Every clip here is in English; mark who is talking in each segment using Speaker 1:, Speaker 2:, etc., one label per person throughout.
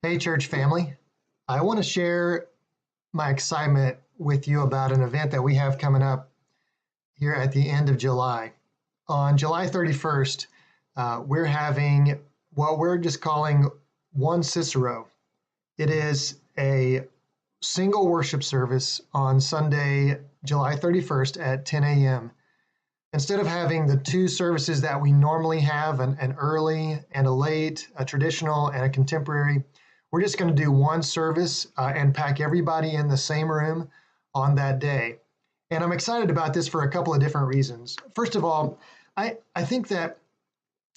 Speaker 1: Hey, church family. I want to share my excitement with you about an event that we have coming up here at the end of July. On July 31st, we're having what we're just calling One Cicero. It is a single worship service on Sunday, July 31st at 10 a.m. Instead of having the two services that we normally have, an early and a late, a traditional and a contemporary, we're just going to do one service and pack everybody in the same room on that day. And I'm excited about this for a couple of different reasons. First of all, I think that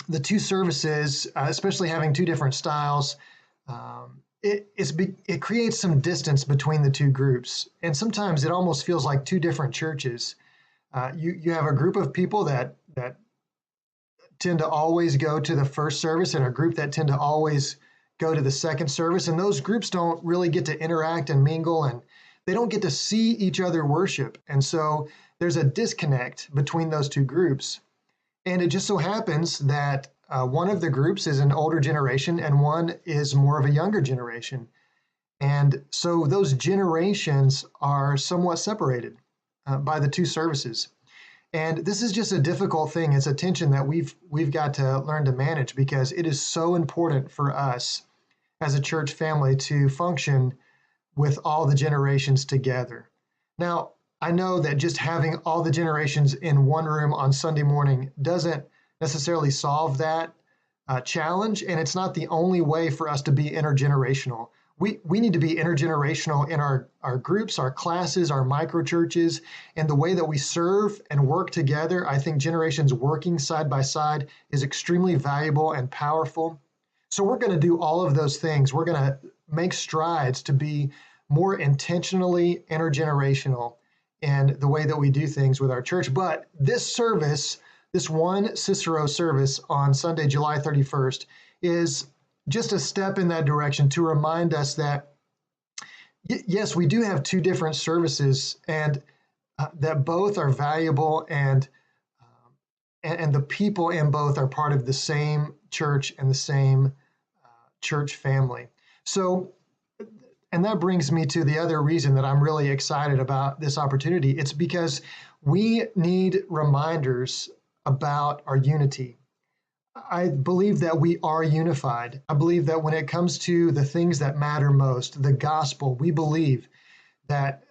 Speaker 1: the two services, especially having two different styles, it creates some distance between the two groups. And sometimes it almost feels like two different churches. You have a group of people that tend to always go to the first service and a group that tend to always go to the second service. And those groups don't really get to interact and mingle, and they don't get to see each other worship. And so there's a disconnect between those two groups. And it just so happens that one of the groups is an older generation and one is more of a younger generation. And so those generations are somewhat separated by the two services. And this is just a difficult thing. It's a tension that we've got to learn to manage, because it is so important for us as a church family to function with all the generations together. Now, I know that just having all the generations in one room on Sunday morning doesn't necessarily solve that challenge, and it's not the only way for us to be intergenerational. We need to be intergenerational in our groups, our classes, our micro churches, and the way that we serve and work together. I think generations working side by side is extremely valuable and powerful. So we're going to do all of those things. We're going to make strides to be more intentionally intergenerational in the way that we do things with our church. But this service, this one Cicero service on Sunday, July 31st, is just a step in that direction to remind us that, yes, we do have two different services, and that both are valuable, and the people in both are part of the same church and the same church family. So, and that brings me to the other reason that I'm really excited about this opportunity. It's because we need reminders about our unity. I believe that we are unified. I believe that when it comes to the things that matter most, the gospel, we believe that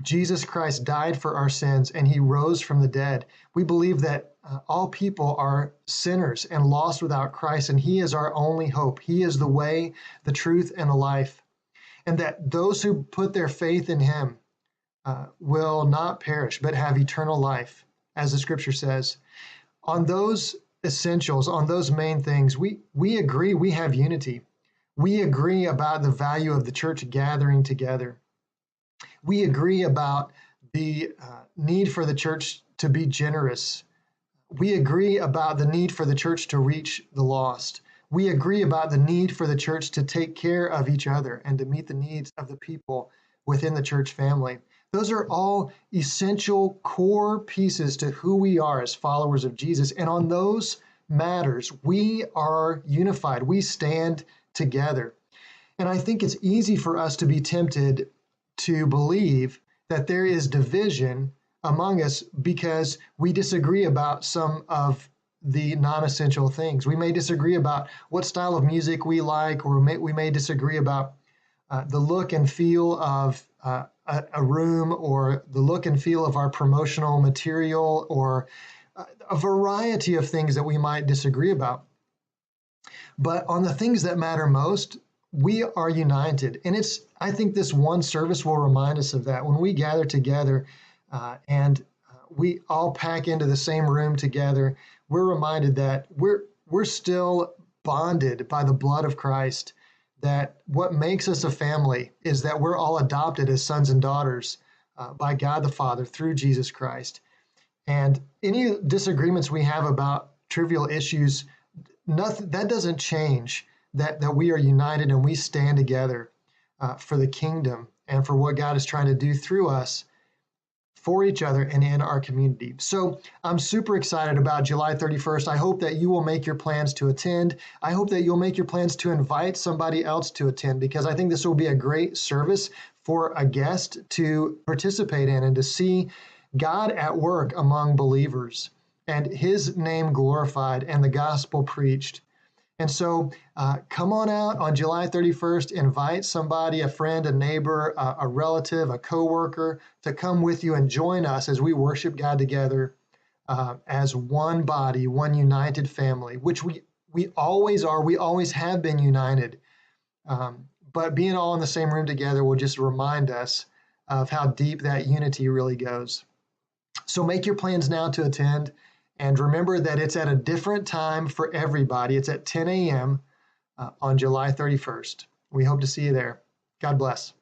Speaker 1: Jesus Christ died for our sins and he rose from the dead. We believe that all people are sinners and lost without Christ, and he is our only hope. He is the way, the truth, and the life. And that those who put their faith in him will not perish, but have eternal life, as the scripture says. On those essentials, on those main things, we agree, we have unity. We agree about the value of the church gathering together. We agree about the need for the church to be generous. We agree about the need for the church to reach the lost. We agree about the need for the church to take care of each other and to meet the needs of the people within the church family. Those are all essential core pieces to who we are as followers of Jesus. And on those matters, we are unified. We stand together. And I think it's easy for us to be tempted to believe that there is division among us because we disagree about some of the non-essential things. We may disagree about what style of music we like, or we may disagree about the look and feel of a room, or the look and feel of our promotional material, or a variety of things that we might disagree about. But on the things that matter most, we are united. And I think this one service will remind us of that. When we gather together and we all pack into the same room together, we're reminded that we're still bonded by the blood of Christ, that what makes us a family is that we're all adopted as sons and daughters by God the Father through Jesus Christ. And any disagreements we have about trivial issues, that doesn't change that we are united and we stand together for the kingdom and for what God is trying to do through us for each other and in our community. So I'm super excited about July 31st. I hope that you will make your plans to attend. I hope that you'll make your plans to invite somebody else to attend, because I think this will be a great service for a guest to participate in and to see God at work among believers and his name glorified and the gospel preached. And so come on out on July 31st, invite somebody, a friend, a neighbor, a relative, a coworker to come with you and join us as we worship God together as one body, one united family, which we always are. We always have been united. But being all in the same room together will just remind us of how deep that unity really goes. So make your plans now to attend. And remember that it's at a different time for everybody. It's at 10 a.m. On July 31st. We hope to see you there. God bless.